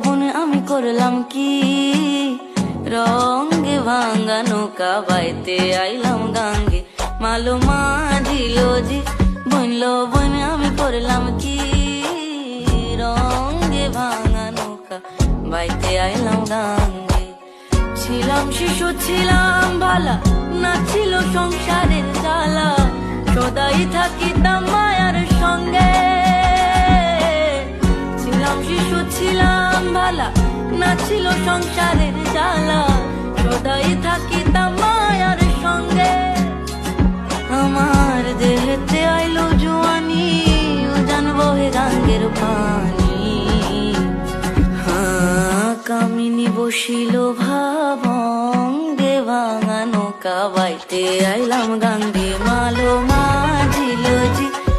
বন আমি করলাম কি, রঙে ভাঙা নৌকা বাইতে আইলাম গাঙ্গে, মালো মাঝিল জি বন আমি করলাম কি, রঙে ভাঙা নৌকা বাইতে আইলাম গাঙ্গে। ছিলাম শিশু ছিলাম ভালা, না ছিল সংসারের জ্বালা, সদাই থাকিতাম মায়ার সঙ্গে। ছিলাম শিশু ছিলাম ভালা, না ছিল সংসারের জ্বালা, সদাই থাকিতাম মায়ার সঙ্গে। আমার দেহেতে আইলো জুয়ানি, জানবো হে গাঙ্গের পানি। কামিনী বসিল ভাবঙ্গে, ভাঙা নৌকা বাইতে আইলাম গাঙ্গে, মালো